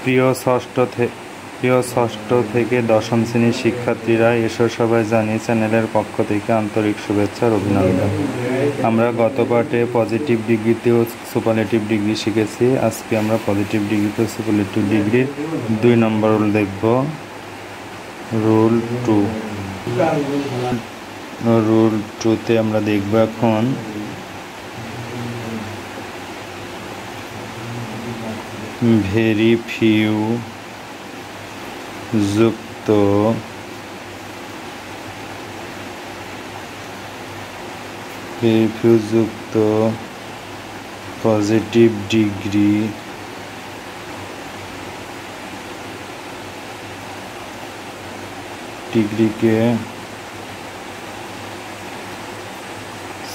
প্রিয় ষষ্ঠ থেকে দশম শ্রেণীর শিক্ষার্থীরা, এসো সবাই জানি চ্যানেলের পক্ষ থেকে আন্তরিক শুভেচ্ছা আর অভিনন্দন। আমরা গত পাঠে পজিটিভ ডিগ্রিতে ও সুপারলেটিভ ডিগ্রি শিখেছি। আজকে আমরা পজিটিভ ডিগ্রিতে সুপারলেটিভ ডিগ্রির 2 নম্বর রুল দেখব। রুল 2। রুল 2তে আমরা দেখব এখন ভেরি ফিউ যুক্ত পজিটিভ ডিগ্রিকে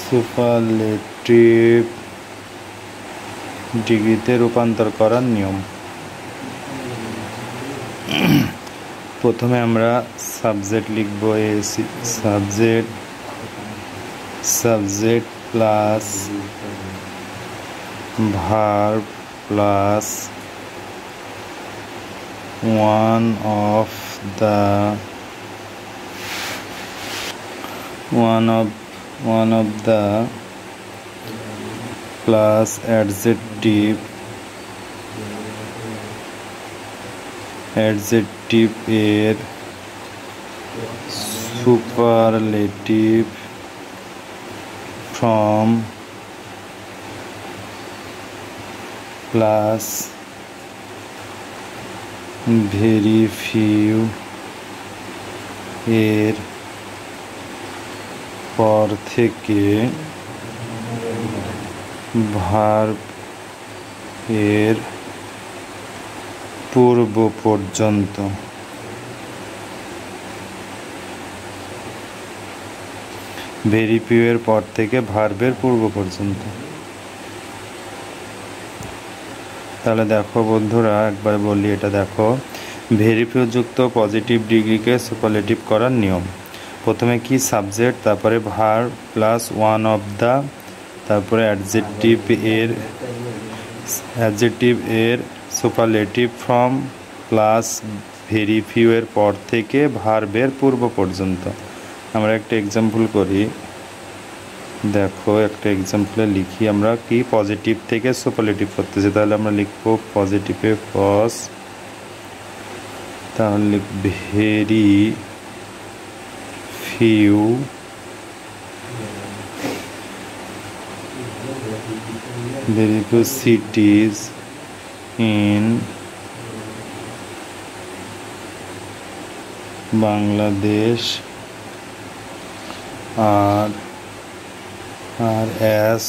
সুপারলেটিভ ডিগ্রিতে রূপান্তর করার নিয়ম। প্রথমে আমরা সাবজেক্ট লিখব। Subject plus verb plus one of the plus adjective এর superlative form plus very few এর পর থেকে ভার্ব এর পূর্ব পর্যন্ত। ভেরি ফিউ এর পর থেকে ভার্বের পূর্ব পর্যন্ত। তাহলে দেখো বন্ধুরা, একবার বলি, এটা দেখো ভেরি ফিউ যুক্ত পজিটিভ ডিগ্রিকে সুপারলেটিভ করার নিয়ম। প্রথমে কি সাবজেক্ট, তারপরে verb plus one of the, তারপরে অ্যাডজেক্টিভ এর superlative form plus very few এর পর থেকে ভার্বের পূর্ব পর্যন্ত। আমরা একটা এক্সাম্পল করি, দেখো একটা এক্সাম্পলে লিখি আমরা কি পজিটিভ থেকে সুপারলেটিভ করতেছি। তাহলে আমরা লিখবো পজিটিভে ফার্স্ট, তাহলে very few cities in Bangladesh are as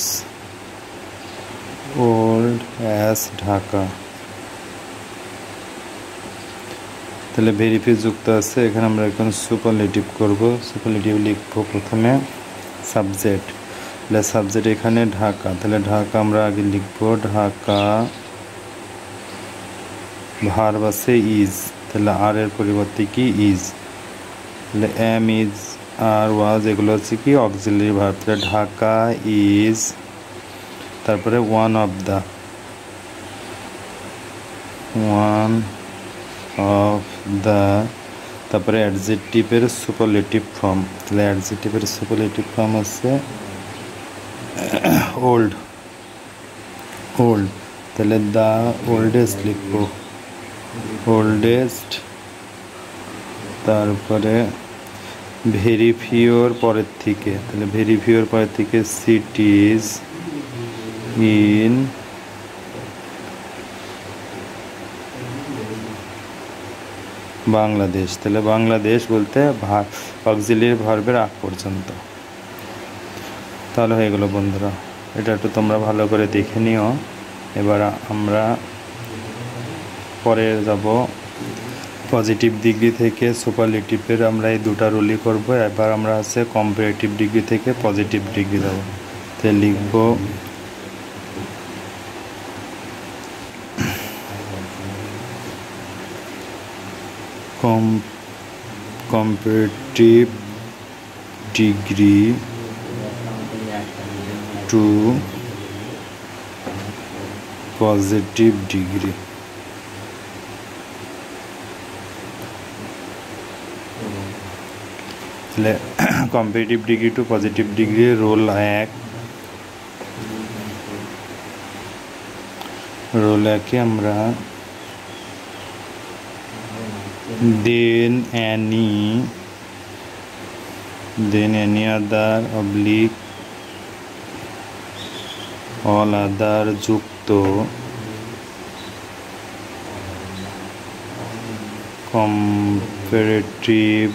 old as Dhaka. তাহলে ভেরি ফিউ যুক্ত আছে, এখানে আমরা এখন সুপারলেটিভ করব। সুপারলেটিভ লিখবো প্রথমে সাবজেক্ট, তাহলে সাবজেক্ট এখানে ঢাকা, তাহলে ঢাকা আমরা আগে লিখবো ঢাকা। ভার্ব আছে ইজ, তাহলে আর এর পরিবর্তে কি ইজ, তাহলে এম ইজ আর ওয়াজ এগুলো হচ্ছে কি অক্সিলারি ভার্ব। তাহলে ঢাকা ইজ, তারপরে ওয়ান অফ দ্য, তারপরে অ্যাডজেক্টিভের সুপারলেটিভ ফর্ম। তাহলে অ্যাডজেক্টিভের সুপারলেটিভ ফর্ম হচ্ছে ওল্ড। তাহলে দ্য ওল্ডেস্ট লিখবো, ওল্ডেস্ট। তারপরে ভেরি ফিউর পরের থেকে, তাহলে ভেরি ফিউর পরের থেকে সিটিজ ইন বাংলাদেশ, তাহলে বাংলাদেশ বলতে অক্সিলারি ভার্বের আগ পর্যন্ত। তাহলে হয়ে গেল বন্ধুরা, এটা একটু তোমরা ভালো করে দেখে নিও। এবার আমরা পরে যাব পজিটিভ ডিগ্রি থেকে সুপারলেটিভের, আমরা এই দুটা রুলই করবো। এবার আমরা আছে কম্পারেটিভ ডিগ্রি থেকে পজিটিভ ডিগ্রি যাব। তাই লিখব comparative degree to positive degree. তাহলে comparative degree to positive degree rule 1, rule 1-এ আমরা then any other oblique all other যুক্ত comparative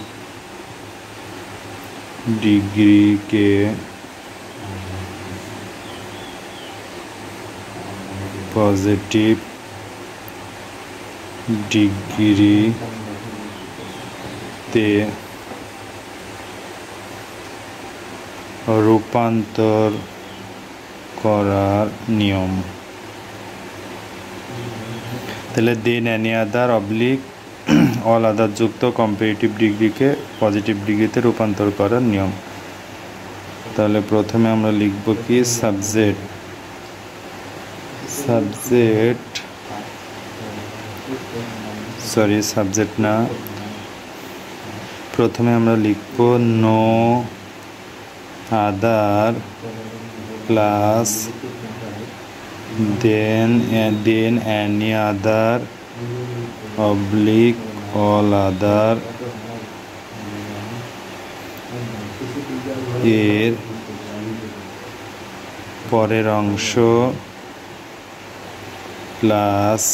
ডিগ্রিকে পজিটিভ ডিগ্রিতে রূপান্তর করার নিয়ম। তাহলে then any other oblique all other যুক্ত কম্পারেটিভ ডিগ্রিকে পজিটিভ ডিগ্রিতে রূপান্তর করার নিয়ম। তাহলে প্রথমে আমরা লিখব কি সাবজেক্ট না, প্রথমে আমরা লিখব no other plus then any other oblique all other এর পরের অংশ plus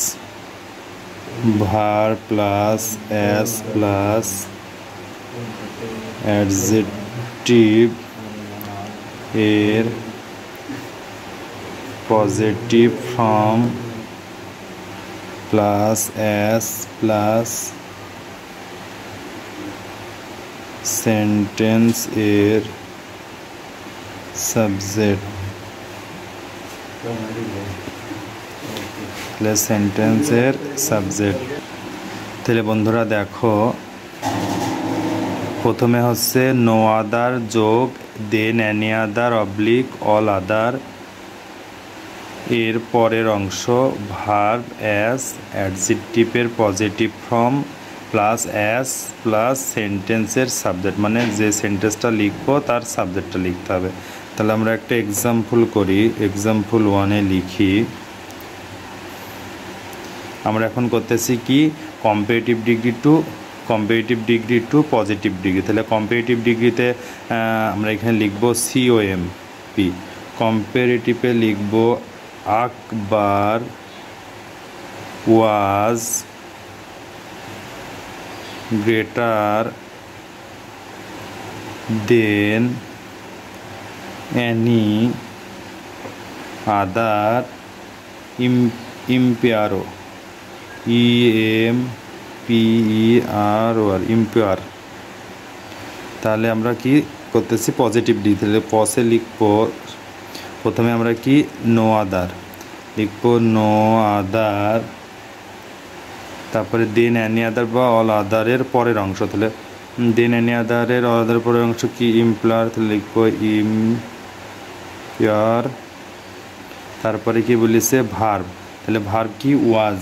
verb plus s plus adjective এর positive form plus s plus sentence এর সাবজেক্ট সেন্টেন্সের সাবজেক্ট। তাহলে বন্ধুরা দেখো, প্রথমে হচ্ছে নো আদার যোগ then any other oblique all other এর পরের অংশ ভার্ব এস অ্যাডজেক্টিভের positive form plus s plus সেন্টেন্সের সাবজেক্ট, মানে যে সেন্টেন্সটা লিখবো তার সাবজেক্টটা লিখতে হবে। তাহলে আমরা একটা এক্সাম্পল করি, এক্সাম্পল 1-এ লিখি। আমরা এখন করতেছি কি comparative degree to positive degree. তাহলে কম্পারেটিভ ডিগ্রিতে আমরা এখানে লিখব COMP, কম্পারেটিভে লিখব Akbar was greater than any other emperor EMPEROR emperor. তাহলে আমরা কি করতেছি পজিটিভ ডিগ্রি। তাহলে পসে লিখব প্রথমে আমরা কি নো আদার লিখব, নো আদার, তারপরে দেন এনি আদার বা অল আদারের পরের অংশ। তাহলে দেন এনি আদারের অল আদারের পরের অংশ কি ইমপ্লার, তাহলে লিখব ইমপ্লার। তারপরে কি বলেছে ভার্ব, তাহলে ভার্ব কি ওয়াজ,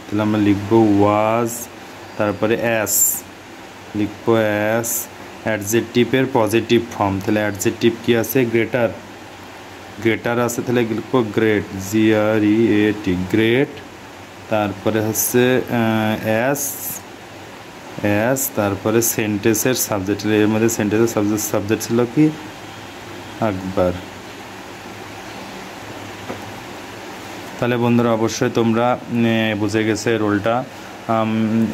তাহলে আমরা লিখব ওয়াজ। তারপরে এস লিখব এস অ্যাডজেক্টিভের পজিটিভ ফর্ম, তাহলে অ্যাডজেক্টিভ কি আছে গ্রেটার আছে, তাহলে লিখব গ্রেট GREAT গ্রেট। তারপরে হচ্ছে এস তারপরে সেন্টেন্সের সাবজেক্ট, এর মধ্যে সেন্টেন্সের সাবজেক্ট ছিল কি আকবর। তাহলে বন্ধুরা অবশ্যই তোমরা বুঝে গেছে রোলটা।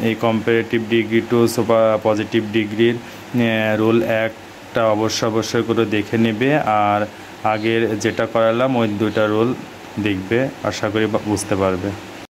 এই কম্পারেটিভ ডিগ্রি টু পজিটিভ ডিগ্রির রোল একটা অবশ্যই করে দেখে নেবে, আর আগের যেটা করালাম ওই দুইটা রোল দেখবে, আশা করি বুঝতে পারবে।